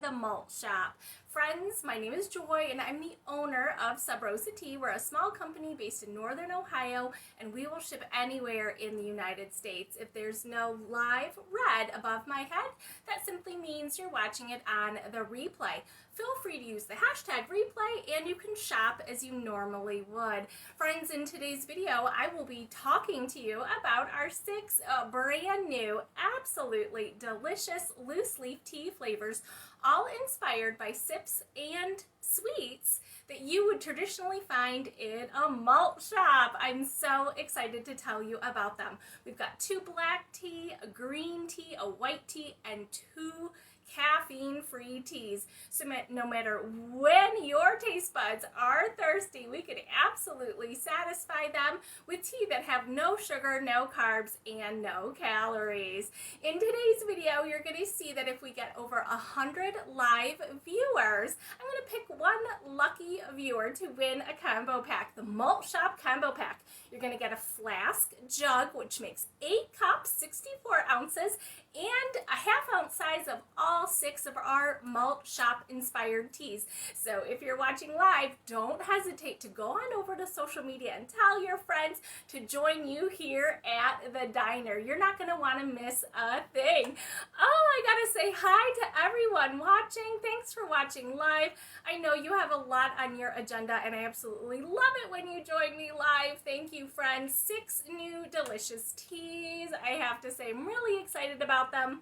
the Malt Shop. Friends, my name is Joy and I'm the owner of Sub Rosa Tea. We're a small company based in Northern Ohio and we will ship anywhere in the United States. If there's no live red above my head, that simply means you're watching it on the replay. Feel free to use the hashtag replay and you can shop as you normally would. Friends, in today's video, I will be talking to you about our 6 brand new, absolutely delicious loose leaf tea flavors, all inspired by sips and sweets that you would traditionally find in a malt shop. I'm so excited to tell you about them. We've got 2 black tea, a green tea, a white tea, and 2 caffeine-free teas. So no matter when your taste buds are thirsty, we can absolutely satisfy them with tea that have no sugar, no carbs, and no calories. In today's video, you're going to see that if we get over 100 live viewers, I'm going to pick one lucky viewer to win a combo pack, the Malt Shop Combo Pack. You're going to get a Flask Jug, which makes 8 cups, 64 ounces, and a half-ounce size of all 6 of our Malt Shop inspired teas. So if you're watching live, don't hesitate to go on over to social media and tell your friends to join you here at the diner. You're not going to want to miss a thing. Oh, I gotta say hi to everyone watching. Thanks for watching live. I know you have a lot on your agenda and I absolutely love it when you join me live. Thank you, friends. 6 new delicious teas. I have to say I'm really excited about them.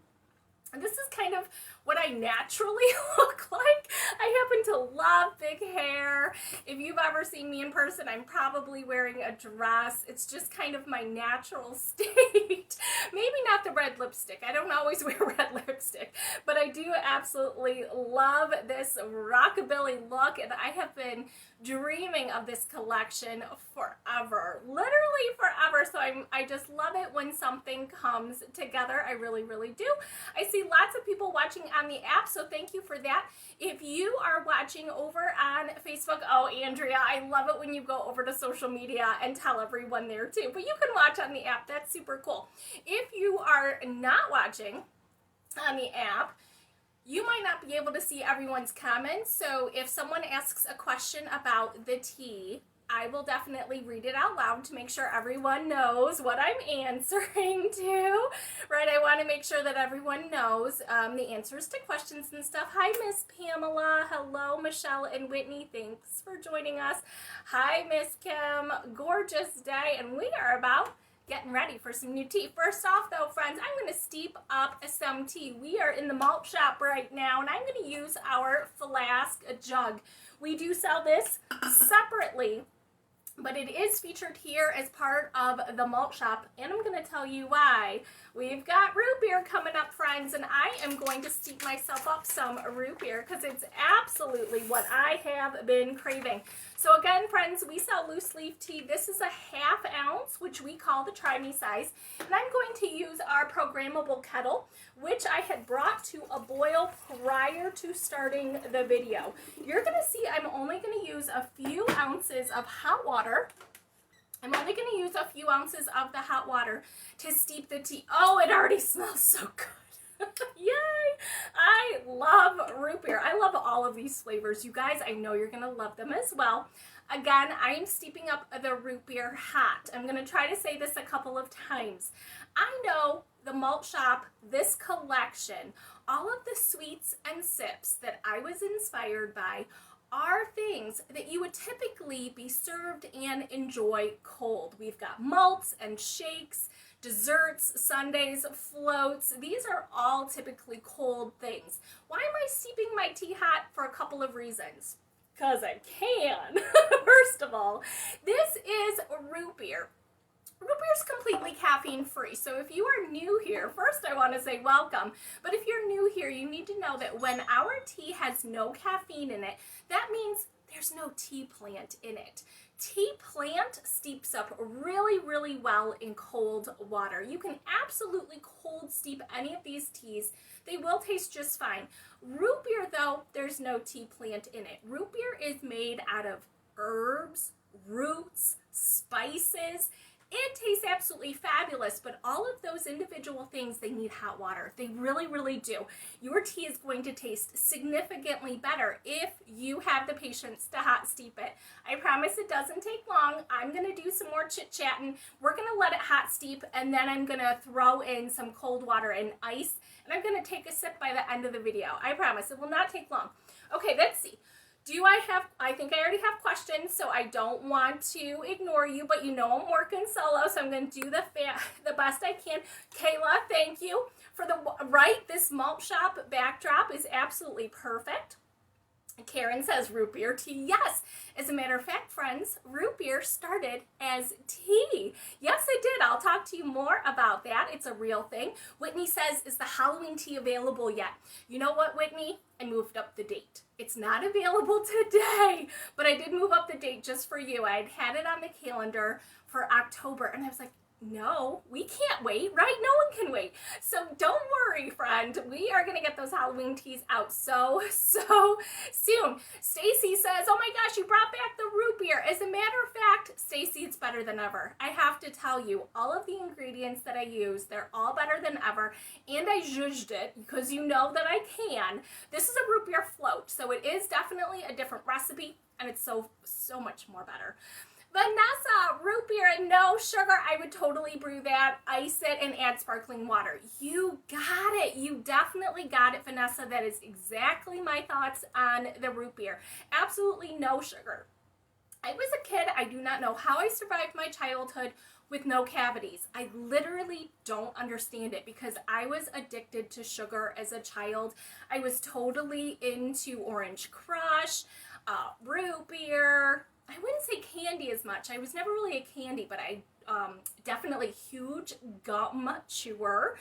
And this is kind of what I naturally look like. I happen to love big hair. If you've ever seen me in person, I'm probably wearing a dress. It's just kind of my natural state. Maybe not the red lipstick. I don't always wear red lipstick, but I do absolutely love this rockabilly look, and I have been dreaming of this collection forever, literally forever. So I just love it when something comes together. I really, really do. I see lots of people watching on the app, so thank you for that. If you are watching over on Facebook, oh, Andrea, I love it when you go over to social media and tell everyone there too, but you can watch on the app. That's super cool. If you are not watching on the app, you might not be able to see everyone's comments, so if someone asks a question about the tea, I will definitely read it out loud to make sure everyone knows what I'm answering to, right? I want to make sure that everyone knows the answers to questions and stuff. Hi, Miss Pamela. Hello, Michelle and Whitney. Thanks for joining us. Hi, Miss Kim. Gorgeous day, and we are about getting ready for some new tea. First off though, friends, I'm going to steep up some tea. We are in the malt shop right now and I'm going to use our Flask Jug. We do sell this separately, but it is featured here as part of the malt shop, and I'm going to tell you why. We've got root beer coming up, friends, and I am going to steep myself up some root beer because it's absolutely what I have been craving. So again, friends, we sell loose leaf tea. This is a ½ ounce, which we call the try me size, and I'm going to use our programmable kettle, which I had brought to a boil prior to starting the video. You're going to see I'm only going to use a few ounces of hot water. I'm only going to use a few ounces of the hot water to steep the tea. Oh, it already smells so good. Yay! I love root beer. I love all of these flavors. You guys, I know you're going to love them as well. Again, I'm steeping up the root beer hot. I'm going to try to say this a couple of times. I know the malt shop, this collection, all of the sweets and sips that I was inspired by are things that you would typically be served and enjoy cold. We've got malts and shakes, desserts, sundaes, floats. These are all typically cold things. Why am I steeping my tea hot? For a couple of reasons. Because I can. First of all, this is root beer. Root beer is completely caffeine free, so if you are new here, first I want to say welcome, but if you're new here, you need to know that when our tea has no caffeine in it, that means there's no tea plant in it. Tea plant steeps up really, really well in cold water. You can absolutely cold steep any of these teas. They will taste just fine. Root beer, though, there's no tea plant in it. Root beer is made out of herbs, roots, spices, It tastes absolutely fabulous, but all of those individual things, they need hot water. They really, really do. Your tea is going to taste significantly better if you have the patience to hot steep it. I promise it doesn't take long. I'm going to do some more chit-chatting. We're going to let it hot steep, and then I'm going to throw in some cold water and ice, and I'm going to take a sip by the end of the video. I promise it will not take long. Okay, let's see. I think I already have questions, so I don't want to ignore you, but you know I'm working solo, so I'm going to do the best I can. Kayla, thank you for this Malt Shop backdrop is absolutely perfect. Karen says root beer tea. Yes, as a matter of fact, friends, root beer started as tea. Yes, it did. I'll talk to you more about that. It's a real thing. Whitney says, is the Halloween tea available yet? You know what, Whitney? I moved up the date. It's not available today, but I did move up the date just for you. I had it on the calendar for October, and I was like, no, we can't wait, right? No one can wait. So don't worry, friend. We are going to get those Halloween teas out so soon. Stacy says, oh my gosh, you brought back the root beer. As a matter of fact, Stacy, it's better than ever. I have to tell you, all of the ingredients that I use, they're all better than ever. And I zhuzhed it because you know that I can. This is a root beer float, so it is definitely a different recipe, and it's so much more better. Vanessa, root beer and no sugar. I would totally brew that, ice it, and add sparkling water. You got it. You definitely got it, Vanessa. That is exactly my thoughts on the root beer. Absolutely no sugar. I was a kid. I do not know how I survived my childhood with no cavities. I literally don't understand it because I was addicted to sugar as a child. I was totally into Orange Crush, root beer. I wouldn't say candy as much. I was never really a candy, but I definitely huge gum chewer.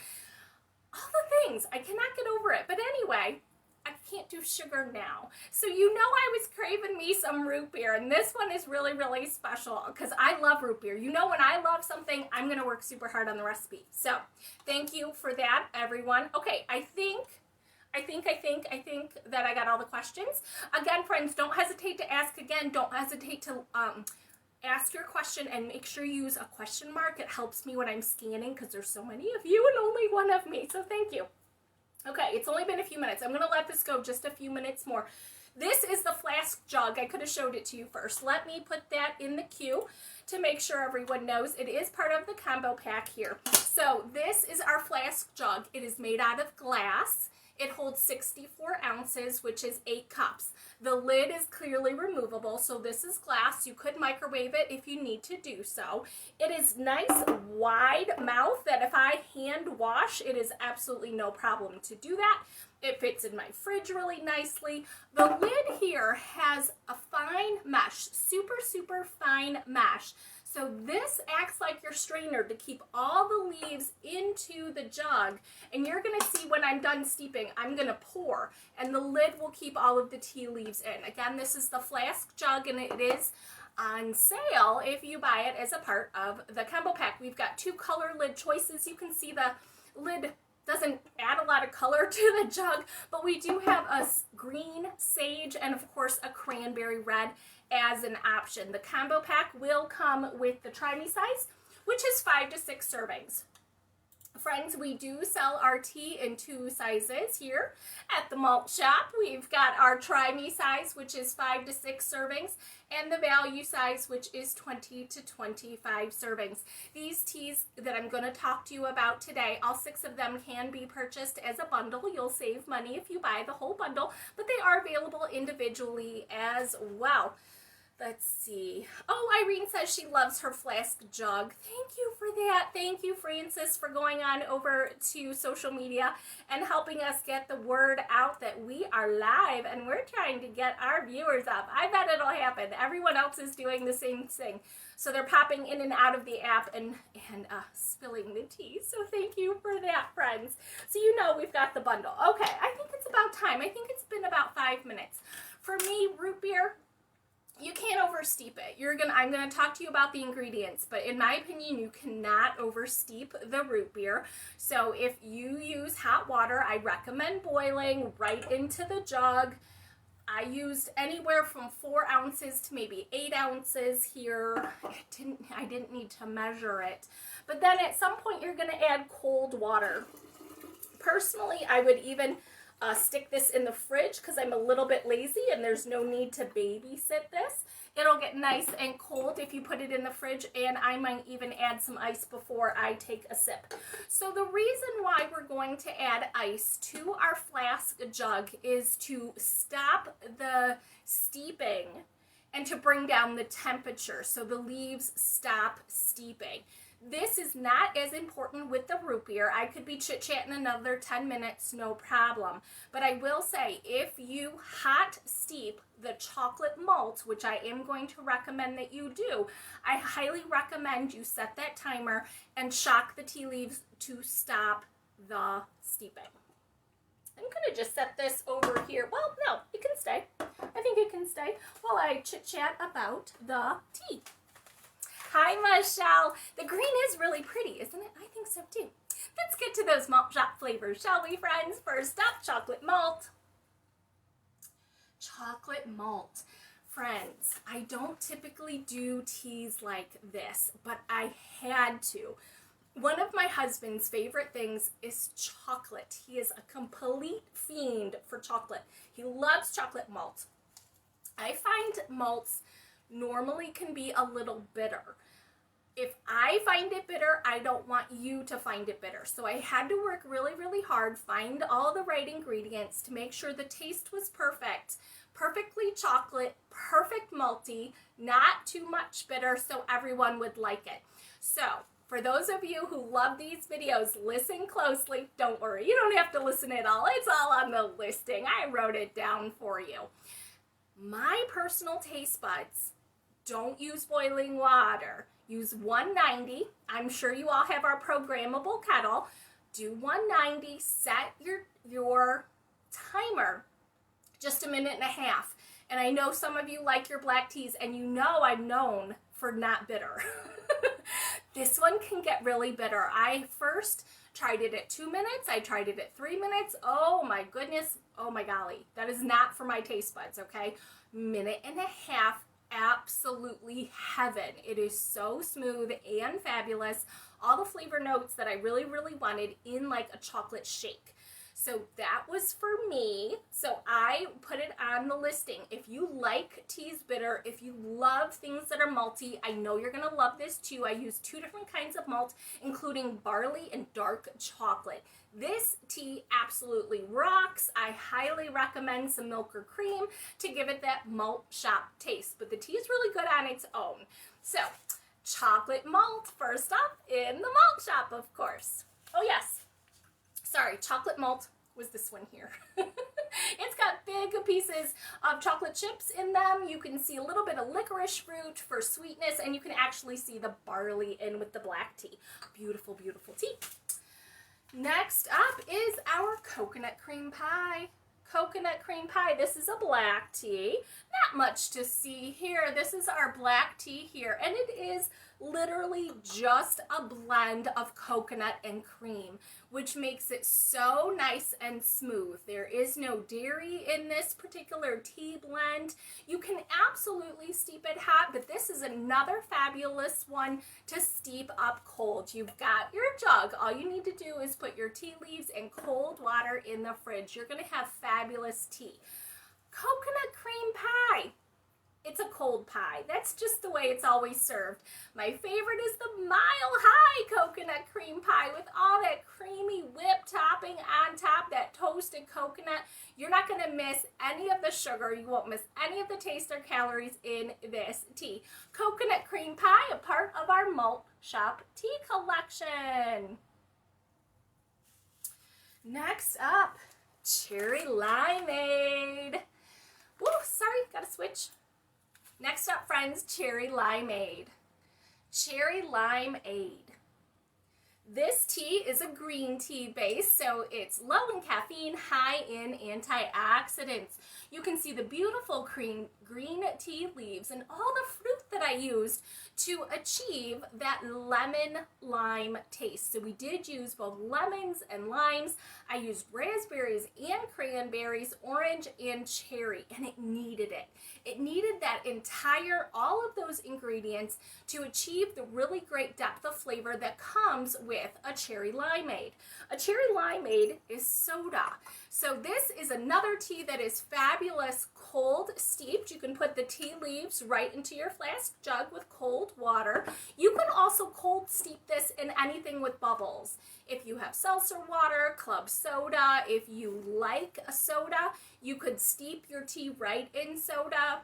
All the things. I cannot get over it. But anyway, I can't do sugar now. So you know I was craving me some root beer, and this one is really, really special because I love root beer. You know when I love something, I'm going to work super hard on the recipe. So thank you for that, everyone. Okay, I think that I got all the questions. Again, friends, don't hesitate to ask again. Don't hesitate to ask your question and make sure you use a question mark. It helps me when I'm scanning because there's so many of you and only one of me. So thank you. Okay, it's only been a few minutes. I'm going to let this go just a few minutes more. This is the Flask Jug. I could have showed it to you first. Let me put that in the queue to make sure everyone knows it is part of the combo pack here. So this is our Flask Jug. It is made out of glass. It holds 64 ounces, which is 8 cups. The lid is clearly removable, so this is glass. You could microwave it if you need to do so. It is nice, wide mouth that if I hand wash, it is absolutely no problem to do that. It fits in my fridge really nicely. The lid here has a fine mesh, super fine mesh. So this acts like your strainer to keep all the leaves into the jug. And you're going to see when I'm done steeping, I'm going to pour. And the lid will keep all of the tea leaves in. Again, this is the Flask Jug, and it is on sale if you buy it as a part of the combo pack. We've got 2 color lid choices. You can see the lid doesn't add a lot of color to the jug, but we do have a green sage and of course a cranberry red as an option. The combo pack will come with the try me size, which is 5 to 6 servings. Friends, we do sell our tea in 2 sizes here at the Malt Shop. We've got our try me size, which is 5 to 6 servings, and the value size, which is 20 to 25 servings. These teas that I'm going to talk to you about today, all 6 of them can be purchased as a bundle. You'll save money if you buy the whole bundle, but they are available individually as well. Let's see. Oh, Irene says she loves her Flask Jug. Thank you for that. Thank you, Francis, for going on over to social media and helping us get the word out that we are live and we're trying to get our viewers up. I bet it'll happen. Everyone else is doing the same thing. So they're popping in and out of the app and spilling the tea. So thank you for that, friends. So you know we've got the bundle. Okay, I think it's about time. I think it's been about 5 minutes. For me, root beer, you can't oversteep it. I'm gonna talk to you about the ingredients, but in my opinion, you cannot oversteep the root beer. So if you use hot water, I recommend boiling right into the jug. I used anywhere from 4 ounces to maybe 8 ounces here. I didn't need to measure it. But then at some point you're going to add cold water. Personally, I would even stick this in the fridge because I'm a little bit lazy and there's no need to babysit this. It'll get nice and cold if you put it in the fridge, and I might even add some ice before I take a sip. So the reason why we're going to add ice to our flask jug is to stop the steeping and to bring down the temperature so the leaves stop steeping. This is not as important with the root beer. I could be chit-chatting another 10 minutes, no problem. But I will say, if you hot steep the chocolate malt, which I am going to recommend that you do, I highly recommend you set that timer and shock the tea leaves to stop the steeping. I'm going to just set this over here. Well, no, it can stay. I think it can stay while I chit-chat about the tea. Hi, Michelle. The green is really pretty, isn't it? I think so, too. Let's get to those Malt Shop flavors, shall we, friends? First up, chocolate malt. Chocolate malt. Friends, I don't typically do teas like this, but I had to. One of my husband's favorite things is chocolate. He is a complete fiend for chocolate. He loves chocolate malt. I find malts normally can be a little bitter. If I find it bitter, I don't want you to find it bitter. So I had to work really, really hard, find all the right ingredients to make sure the taste was perfect. Perfectly chocolate, perfect malty, not too much bitter, so everyone would like it. So for those of you who love these videos, listen closely. Don't worry, you don't have to listen at all. It's all on the listing. I wrote it down for you. My personal taste buds don't use boiling water. Use 190. I'm sure you all have our programmable kettle. Do 190. Set your timer just a minute and a half. And I know some of you like your black teas, and you know I'm known for not bitter. This one can get really bitter. I first tried it at 2 minutes. I tried it at 3 minutes. Oh my goodness. Oh my golly. That is not for my taste buds, okay? Minute and a half. Absolutely heaven. It is so smooth and fabulous. All the flavor notes that I really, really wanted in like a chocolate shake. So that was for me. So I put it on the listing. If you like teas bitter, if you love things that are malty, I know you're going to love this too. I use 2 different kinds of malt, including barley and dark chocolate. This tea absolutely rocks. I highly recommend some milk or cream to give it that Malt Shop taste. But the tea is really good on its own. So, chocolate malt first up in the Malt Shop, of course. Oh yes. Sorry, chocolate malt was this one here. It's got big pieces of chocolate chips in them. You can see a little bit of licorice fruit for sweetness, and you can actually see the barley in with the black tea. Beautiful, beautiful tea. Next up is our coconut cream pie. Coconut cream pie. This is a black tea. Not much to see here. This is our black tea here, and it is literally just a blend of coconut and cream, which makes it so nice and smooth. There is no dairy in this particular tea blend. You can absolutely steep it hot, but this is another fabulous one to steep up cold. You've got your jug. All you need to do is put your tea leaves and cold water in the fridge. You're going to have fabulous tea. Coconut cream pie. It's a cold pie. That's just the way it's always served. My favorite is the Mile High coconut cream pie with all that creamy whipped topping on top, that toasted coconut. You're not going to miss any of the sugar. You won't miss any of the taste or calories in this tea. Coconut cream pie, a part of our Malt Shop Tea Collection. Next up, cherry limeade. Woo, sorry, gotta switch. Next up, friends, cherry limeade. Cherry limeade. This tea is a green tea base, so it's low in caffeine, high in antioxidants. You can see the beautiful green tea leaves and all the fruit that I used to achieve that lemon lime taste. So we did use both lemons and limes. I used raspberries and cranberries, orange and cherry, and it needed it. It needed that all of those ingredients to achieve the really great depth of flavor that comes with a cherry limeade. A cherry limeade is soda. So this is another tea that is fabulous cold steeped. You can put the tea leaves right into your flask jug with cold water. You can also cold steep this in anything with bubbles. If you have seltzer water, club soda, if you like a soda, you could steep your tea right in soda,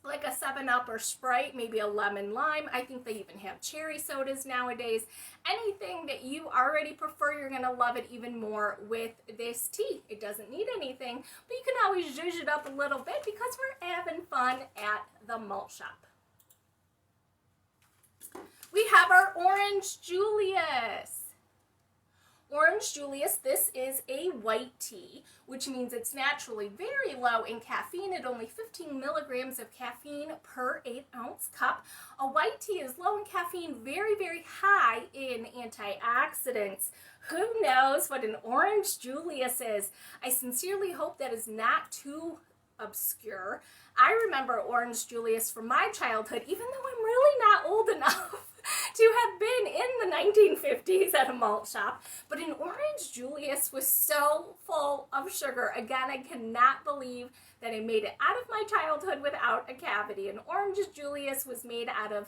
like a 7-Up or Sprite, maybe a lemon lime. I think they even have cherry sodas nowadays. Anything that you already prefer, you're gonna love it even more with this tea. It doesn't need anything, but you can always zhuzh it up a little bit because we're having fun at the malt shop. We have our Orange Julius. Orange Julius, this is a white tea, which means it's naturally very low in caffeine at only 15 milligrams of caffeine per 8-ounce cup. A white tea is low in caffeine, very, very high in antioxidants. Who knows what an Orange Julius is? I sincerely hope that is not too obscure. I remember Orange Julius from my childhood, even though I'm really not old enough to have been in the 1950s at a malt shop, but an Orange Julius was so full of sugar. Again, I cannot believe that I made it out of my childhood without a cavity. An Orange Julius was made out of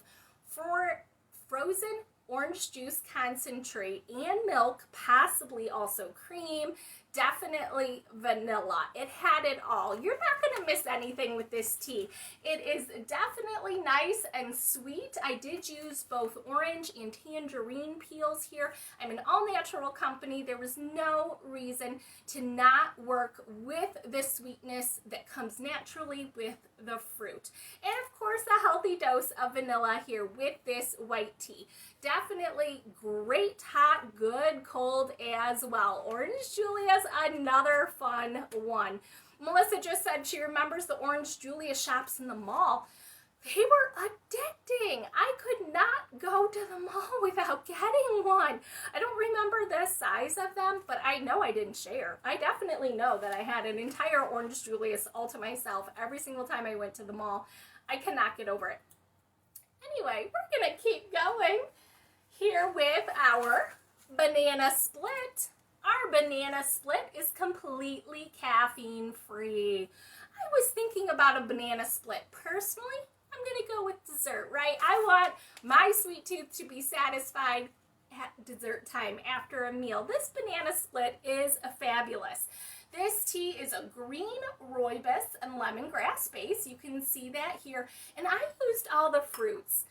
frozen orange juice concentrate and milk, possibly also cream, definitely vanilla. It had it all. You're not going to miss anything with this tea. It is definitely nice and sweet. I did use both orange and tangerine peels here. I'm an all-natural company. There was no reason to not work with the sweetness that comes naturally with the fruit. And of course, a healthy dose of vanilla here with this white tea. Definitely great hot, good cold as well. Orange Julius, another fun one. Melissa just said she remembers the Orange Julius shops in the mall. They were addicting. I could not go to the mall without getting one. I don't remember the size of them, but I know I didn't share. I definitely know that I had an entire Orange Julius all to myself every single time I went to the mall. I cannot get over it. Anyway, we're going to keep going here with our banana split. Our banana split is completely caffeine free. I was thinking about a banana split. Personally, I'm going to go with dessert, right? I want my sweet tooth to be satisfied at dessert time after a meal. This banana split is fabulous. This tea is a green rooibos and lemongrass base. You can see that here. And I used all the fruits.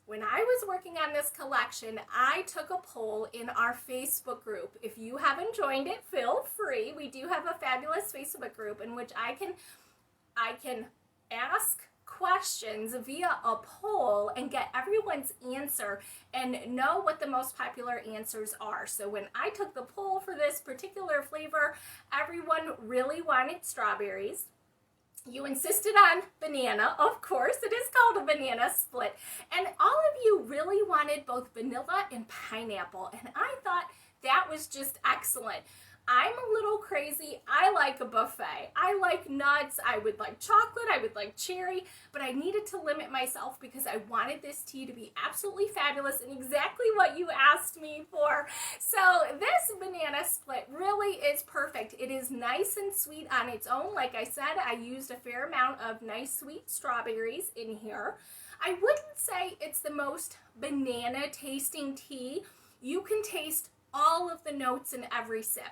When I was working on this collection, I took a poll in our Facebook group. If you haven't joined it, feel free. We do have a fabulous Facebook group in which I can ask questions via a poll and get everyone's answer and know what the most popular answers are. So when I took the poll for this particular flavor, everyone really wanted strawberries. You insisted on banana, of course. It is called a banana split. And all of you really wanted both vanilla and pineapple. And I thought that was just excellent. I'm a little crazy. I like a buffet. I like nuts. I would like chocolate. I would like cherry. But I needed to limit myself because I wanted this tea to be absolutely fabulous and exactly what you asked me for. So this banana split really is perfect. It is nice and sweet on its own. Like I said, I used a fair amount of nice sweet strawberries in here. I wouldn't say it's the most banana tasting tea. You can taste all of the notes in every sip.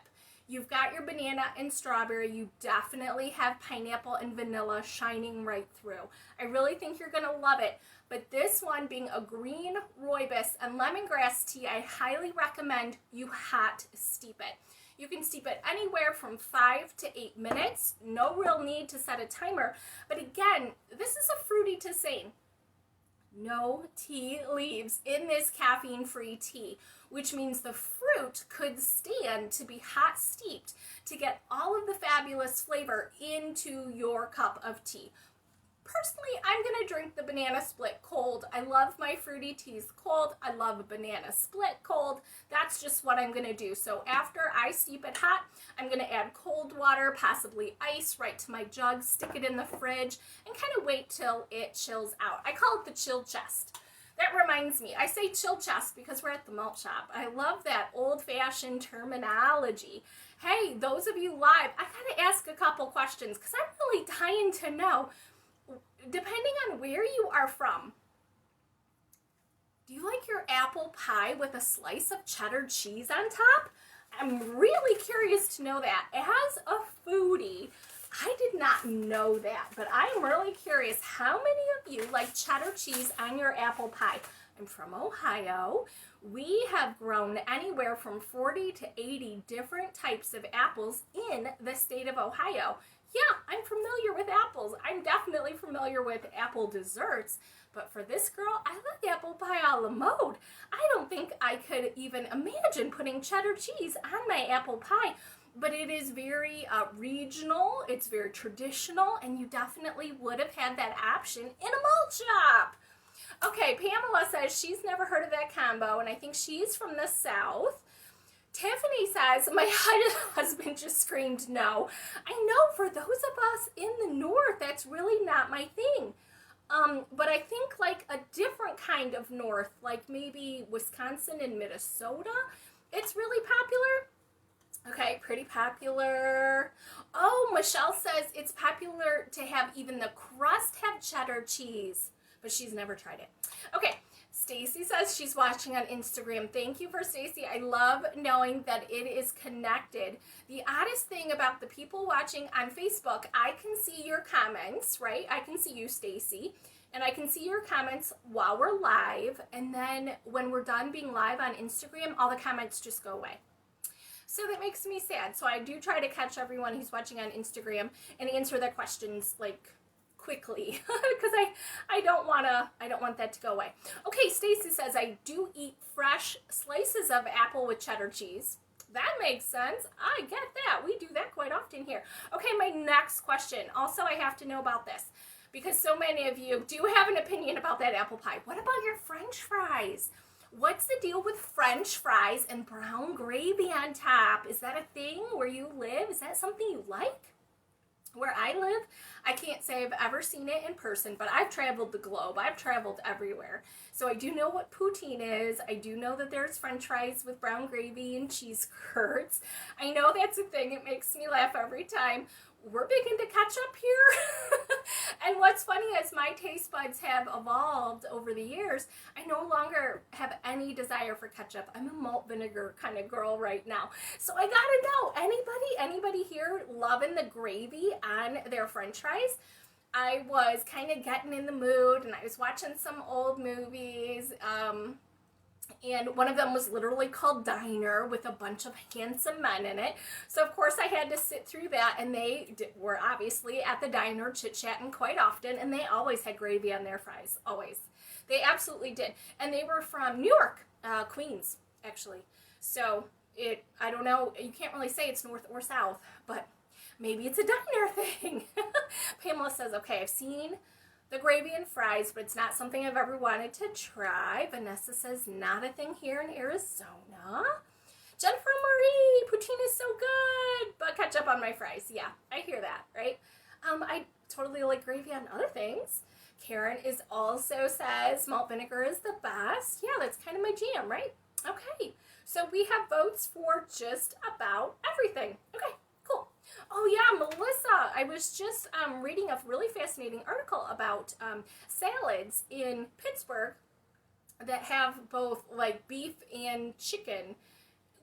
You've got your banana and strawberry. You definitely have pineapple and vanilla shining right through. I really think you're going to love it. But this one being a green rooibos and lemongrass tea, I highly recommend you hot steep it. You can steep it anywhere from 5 to 8 minutes. No real need to set a timer. But again, this is a fruity tisane. no tea leaves in this caffeine-free tea, which means the fruit could stand to be hot steeped to get all of the fabulous flavor into your cup of tea. Personally, I'm going to drink the banana split cold. I love my fruity teas cold. I love a banana split cold. That's just what I'm going to do. So after I steep it hot, I'm going to add cold water, possibly ice, right to my jug, stick it in the fridge, and kind of wait till it chills out. I call it the chill chest. That reminds me, I say chill chest because we're at the Malt Shop. I love that old-fashioned terminology. Hey, those of you live, I got to ask a couple questions because I'm really dying to know, depending on where you are from, do you like your apple pie with a slice of cheddar cheese on top? I'm really curious to know that. As a foodie, I did not know that, but I'm really curious how many of you like cheddar cheese on your apple pie. I'm from Ohio. We have grown anywhere from 40 to 80 different types of apples in the state of Ohio. Yeah, I'm familiar with apples. I'm definitely familiar with apple desserts, but for this girl, I like apple pie a la mode. I don't think I could even imagine putting cheddar cheese on my apple pie, but it is very regional, it's very traditional, and you definitely would have had that option in a malt shop. Okay, Pamela says she's never heard of that combo, and I think she's from the South. Tiffany says, my husband just screamed no. I know, for those of us in the North, that's really not my thing. But I think like a different kind of North, like maybe Wisconsin and Minnesota, it's really popular. Okay, pretty popular. Oh, Michelle says it's popular to have even the crust have cheddar cheese, but she's never tried it. Okay. Stacy says she's watching on Instagram. Thank you for Stacy. I love knowing that it is connected. The oddest thing about the people watching on Facebook, I can see your comments, right? I can see you, Stacy, and I can see your comments while we're live. And then when we're done being live on Instagram, all the comments just go away. So that makes me sad. So I do try to catch everyone who's watching on Instagram and answer their questions like quickly because I don't want that to go away. Okay, Stacy says I do eat fresh slices of apple with cheddar cheese. That makes sense. I get that. We do that quite often here. Okay, my next question. Also, I have to know about this because so many of you do have an opinion about that apple pie. What about your French fries? What's the deal with French fries and brown gravy on top? Is that a thing where you live? Is that something you like? Where I live, I can't say I've ever seen it in person, but I've traveled the globe. I've traveled everywhere. So I do know what poutine is. I do know that there's French fries with brown gravy and cheese curds. I know that's a thing. It makes me laugh every time. We're big into ketchup here. And what's funny is my taste buds have evolved over the years. I no longer have any desire for ketchup. I'm a malt vinegar kind of girl right now. So I gotta know, anybody here loving the gravy on their French fries? I was kind of getting in the mood and I was watching some old movies. And one of them was literally called Diner with a bunch of handsome men in it. So, of course, I had to sit through that. And they were obviously at the diner chit-chatting quite often. And they always had gravy on their fries. Always. They absolutely did. And they were from New York, Queens, actually. So, I don't know. You can't really say it's north or south. But maybe it's a diner thing. Pamela says, okay, I've seen the gravy and fries, but it's not something I've ever wanted to try. Vanessa says, not a thing here in Arizona. Jennifer Marie, poutine is so good, but ketchup on my fries. Yeah, I hear that, right? I totally like gravy on other things. Karen is also says malt vinegar is the best. Yeah, that's kind of my jam, right? Okay, so we have votes for just about everything. Okay. Oh yeah, Melissa, I was just reading a really fascinating article about salads in Pittsburgh that have both like beef and chicken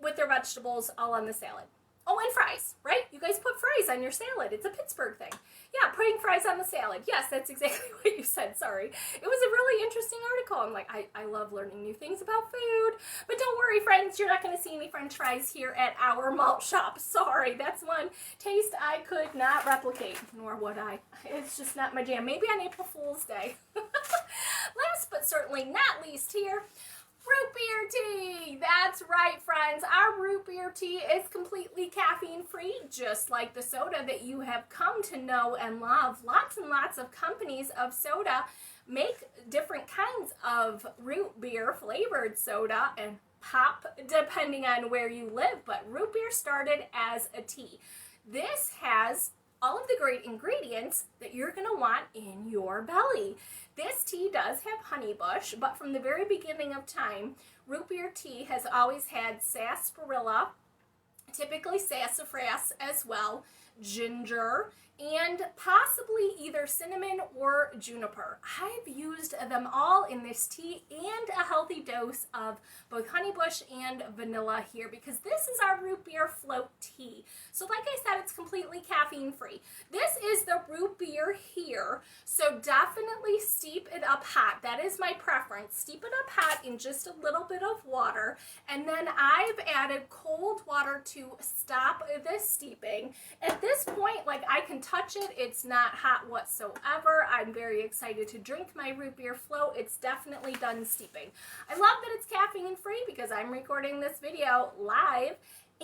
with their vegetables all on the salad. Oh, and fries, right? You guys put fries on your salad. It's a Pittsburgh thing. Yeah, putting fries on the salad. Yes, that's exactly what you said. Sorry. It was a really interesting article. I'm like, I love learning new things about food. But don't worry, friends. You're not going to see any French fries here at our malt shop. Sorry. That's one taste I could not replicate, nor would I. It's just not my jam. Maybe on April Fool's Day. Last last but certainly not least here, root beer tea. That's right, friends. Our root beer tea is completely caffeine free, just like the soda that you have come to know and love. Lots and lots of companies of soda make different kinds of root beer flavored soda and pop depending on where you live, but root beer started as a tea. This has all of the great ingredients that you're going to want in your belly. This tea does have honeybush, but from the very beginning of time, root beer tea has always had sarsaparilla, typically sassafras as well, ginger, and possibly either cinnamon or juniper. I've used them all in this tea and a healthy dose of both honeybush and vanilla here because this is our root beer float tea. So like I said, it's completely caffeine free. This is the root beer here, so definitely steep it up hot. That is my preference. Steep it up hot in just a little bit of water, and then I've added cold water to stop the steeping. At this point, like, I can touch it. It's not hot whatsoever. I'm very excited to drink my root beer float. It's definitely done steeping. I love that it's caffeine free because I'm recording this video live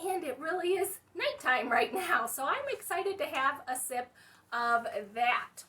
and it really is nighttime right now. So I'm excited to have a sip of that.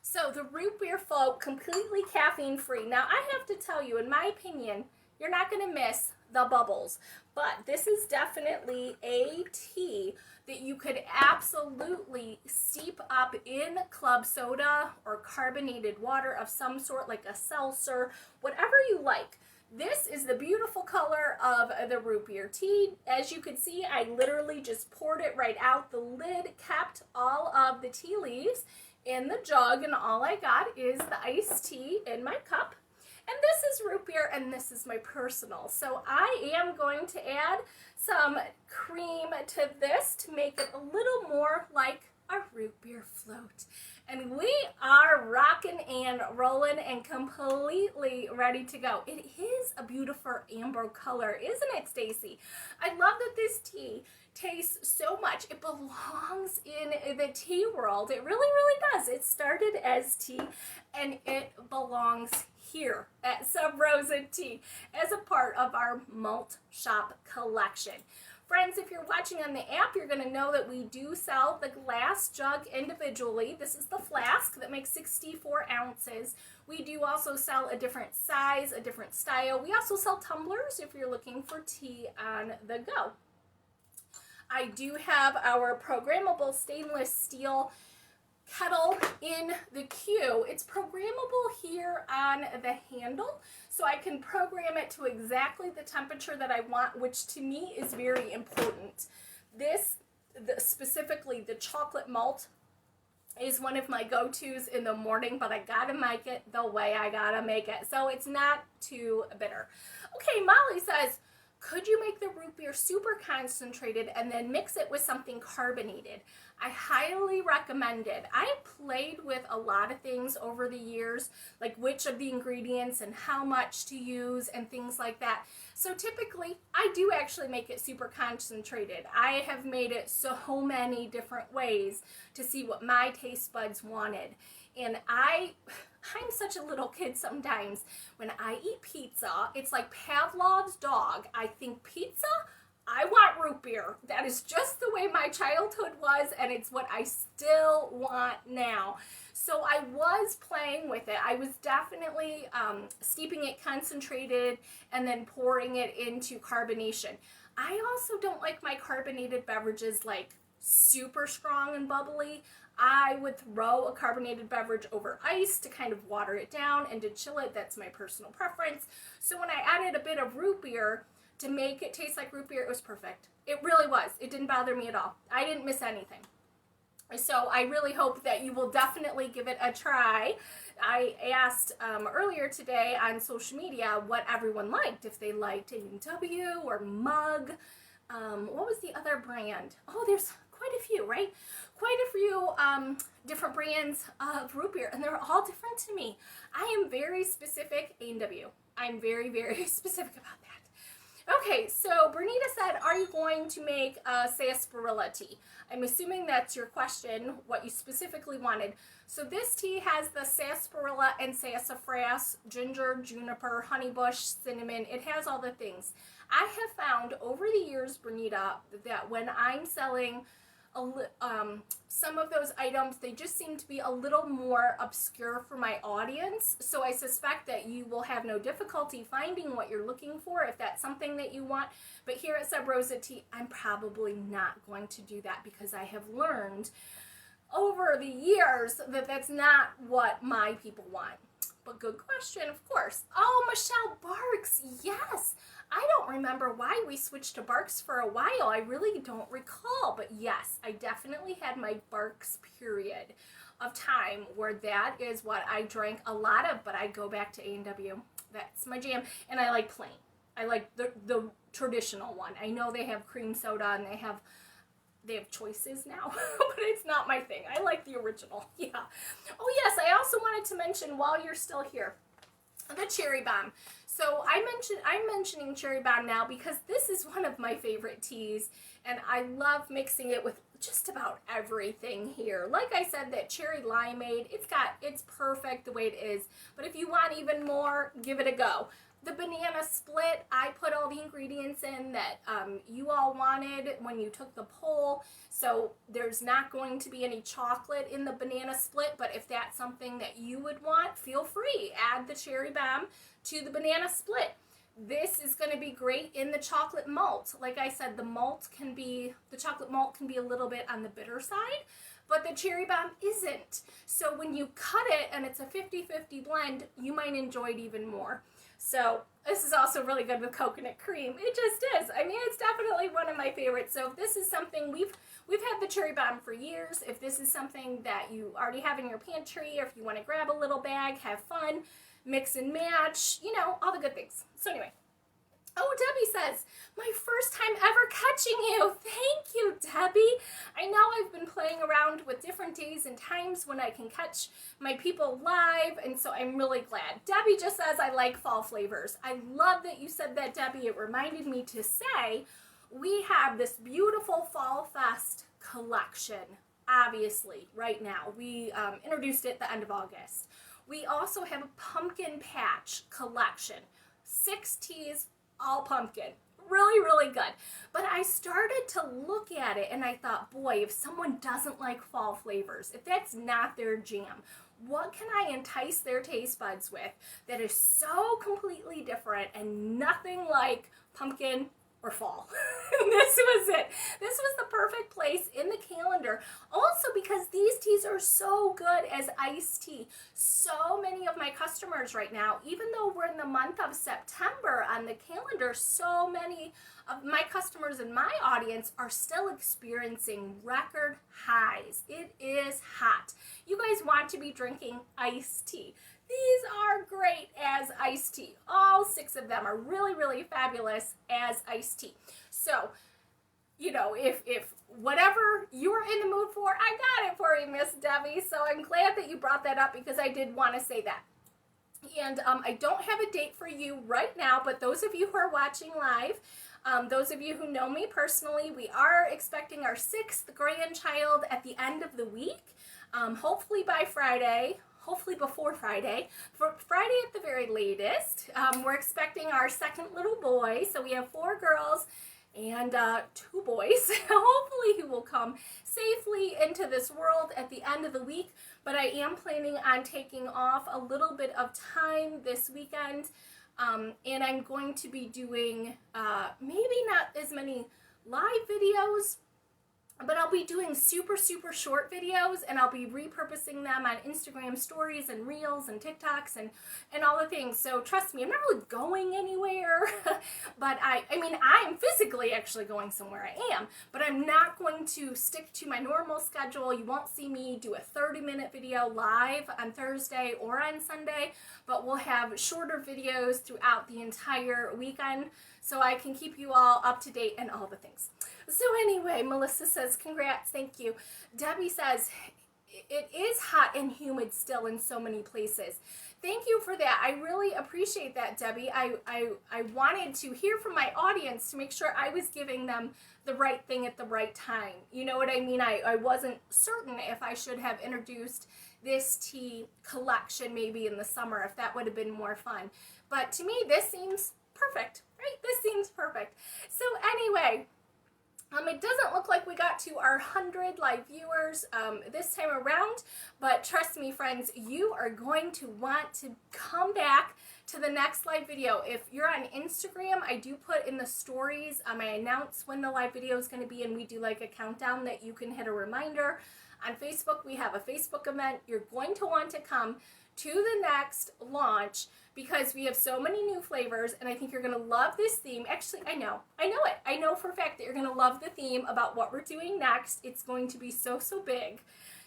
So the root beer float, completely caffeine free. Now I have to tell you, in my opinion, you're not going to miss the bubbles, but this is definitely a tea that you could absolutely steep up in club soda or carbonated water of some sort, like a seltzer, whatever you like. This is the beautiful color of the root beer tea. As you can see, I literally just poured it right out. The lid kept all of the tea leaves in the jug, and all I got is the iced tea in my cup. And this is root beer, and this is my personal. So I am going to add some cream to this to make it a little more like a root beer float. And we are rocking and rolling and completely ready to go. It is a beautiful amber color, isn't it, Stacy? I love that this tea tastes so much. It belongs in the tea world. It really, really does. It started as tea, and it belongs here at Sub Rosa Tea as a part of our Malt Shop Collection. Friends, if you're watching on the app, you're going to know that we do sell the glass jug individually. This is the flask that makes 64 ounces. We do also sell a different size, a different style. We also sell tumblers if you're looking for tea on the go. I do have our programmable stainless steel kettle in the queue. It's programmable here on the handle, so I can program it to exactly the temperature that I want, which to me is very important. This, specifically the chocolate malt, is one of my go-tos in the morning, but I gotta make it the way I gotta make it, so it's not too bitter. Okay, Molly says, could you make the root beer super concentrated and then mix it with something carbonated? I highly recommend it. I played with a lot of things over the years, like which of the ingredients and how much to use and things like that. So typically, I do actually make it super concentrated. I have made it so many different ways to see what my taste buds wanted. And I'm such a little kid sometimes. When I eat pizza, it's like Pavlov's dog. I think pizza, I want root beer. That is just the way my childhood was, and it's what I still want now. So I was playing with it. I was definitely steeping it concentrated and then pouring it into carbonation. I also don't like my carbonated beverages like super strong and bubbly. I would throw a carbonated beverage over ice to kind of water it down and to chill it. That's my personal preference. So when I added a bit of root beer to make it taste like root beer, it was perfect. It really was. It didn't bother me at all. I didn't miss anything. So I really hope that you will definitely give it a try. I asked earlier today on social media what everyone liked, if they liked A&W or Mug. What was the other brand? Oh, there's quite a few, right? Quite a few different brands of root beer, and they're all different to me. I am very specific, A&W. I'm very, very specific about that. Okay, so Bernita said, are you going to make a sarsaparilla tea? I'm assuming that's your question, what you specifically wanted. So this tea has the sarsaparilla and sassafras, ginger, juniper, honeybush, cinnamon. It has all the things. I have found over the years, Bernita, that when I'm selling some of those items, they just seem to be a little more obscure for my audience. So I suspect that you will have no difficulty finding what you're looking for if that's something that you want. But here at Sub Rosa Tea, I'm probably not going to do that because I have learned over the years that that's not what my people want. But good question, of course. Oh, Michelle Barks, yes. I don't remember why we switched to Barks for a while. I really don't recall. But yes, I definitely had my Barks period of time where that is what I drank a lot of, but I go back to A&W. That's my jam. And I like plain. I like the traditional one. I know they have cream soda and they have choices now, but it's not my thing. I like the original. Yeah. Oh yes, I also wanted to mention while you're still here, the cherry bomb. So I'm mentioning cherry bomb now because this is one of my favorite teas, and I love mixing it with just about everything here. Like I said, that cherry limeade, it's perfect the way it is. But if you want even more, give it a go. The banana split, I put all the ingredients in that you all wanted when you took the poll. So there's not going to be any chocolate in the banana split, but if that's something that you would want, feel free. Add the cherry bomb to the banana split. This is going to be great in the chocolate malt. Like I said, the chocolate malt can be a little bit on the bitter side, but the cherry bomb isn't. So when you cut it and it's a 50-50 blend, you might enjoy it even more. So this is also really good with coconut cream. It just is. I mean, it's definitely one of my favorites. So if this is something, we've had the cherry bomb for years. If this is something that you already have in your pantry, or if you want to grab a little bag, have fun, mix and match, you know, all the good things. So anyway. Oh, Debbie says, my first time ever catching you. Thank you, Debbie. I know I've been playing around with different days and times when I can catch my people live, and so I'm really glad. Debbie just says I like fall flavors. I love that you said that, Debbie. It reminded me to say we have this beautiful Fall Fest collection, obviously, right now. We introduced it at the end of August. We also have a pumpkin patch collection. 6 teas, all pumpkin. Really, really good. But I started to look at it and I thought, boy, if someone doesn't like fall flavors, if that's not their jam, what can I entice their taste buds with that is so completely different and nothing like pumpkin or fall? This was it. This was the perfect place in the calendar. Also because these teas are so good as iced tea. So many of my customers right now, even though we're in the month of September on the calendar, so many of my customers in my audience are still experiencing record highs. It is hot. You guys want to be drinking iced tea. These are great as iced tea. All 6 of them are really, really fabulous as iced tea. So, you know, if whatever you're in the mood for, I got it for you, Miss Debbie. So I'm glad that you brought that up because I did want to say that. And I don't have a date for you right now, but those of you who are watching live, those of you who know me personally, we are expecting our 6th grandchild at the end of the week, hopefully by Friday. Hopefully before Friday. For Friday at the very latest. We're expecting our 2nd little boy. So we have 4 girls and 2 boys. Hopefully he will come safely into this world at the end of the week. But I am planning on taking off a little bit of time this weekend. And I'm going to be doing maybe not as many live videos, but I'll be doing super, super short videos, and I'll be repurposing them on Instagram stories and Reels and TikToks and all the things. So trust me, I'm not really going anywhere, but I mean, I'm physically actually going somewhere, I am, but I'm not going to stick to my normal schedule. You won't see me do a 30-minute video live on Thursday or on Sunday, but we'll have shorter videos throughout the entire weekend so I can keep you all up to date and all the things. So anyway, Melissa says, congrats, thank you. Debbie says, it is hot hot and humid still in so many places. Thank you for that. I really appreciate that, Debbie. I wanted to hear from my audience to make sure I was giving them the right thing at the right time. You know what I mean? I wasn't certain if I should have introduced this tea collection maybe in the summer, if that would have been more fun. But to me, this seems perfect, right? This seems perfect. So anyway, it doesn't look like we got to our 100 live viewers this time around, but trust me, friends, you are going to want to come back to the next live video. If you're on Instagram, I do put in the stories, I announce when the live video is going to be, and we do like a countdown that you can hit a reminder. On Facebook, we have a Facebook event. You're going to want to come to the next launch because we have so many new flavors, and I think you're going to love this theme. Actually, I know it. I know for a fact that you're going to love the theme about what we're doing next. It's going to be so big.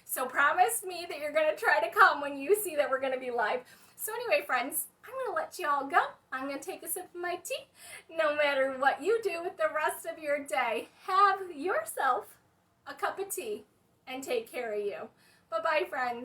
So promise me that you're going to try to come when you see that we're going to be live. So anyway, friends, I'm going to let you all go. I'm going to take a sip of my tea. No matter what you do with the rest of your day, have yourself a cup of tea and take care of you. Bye-bye, friends.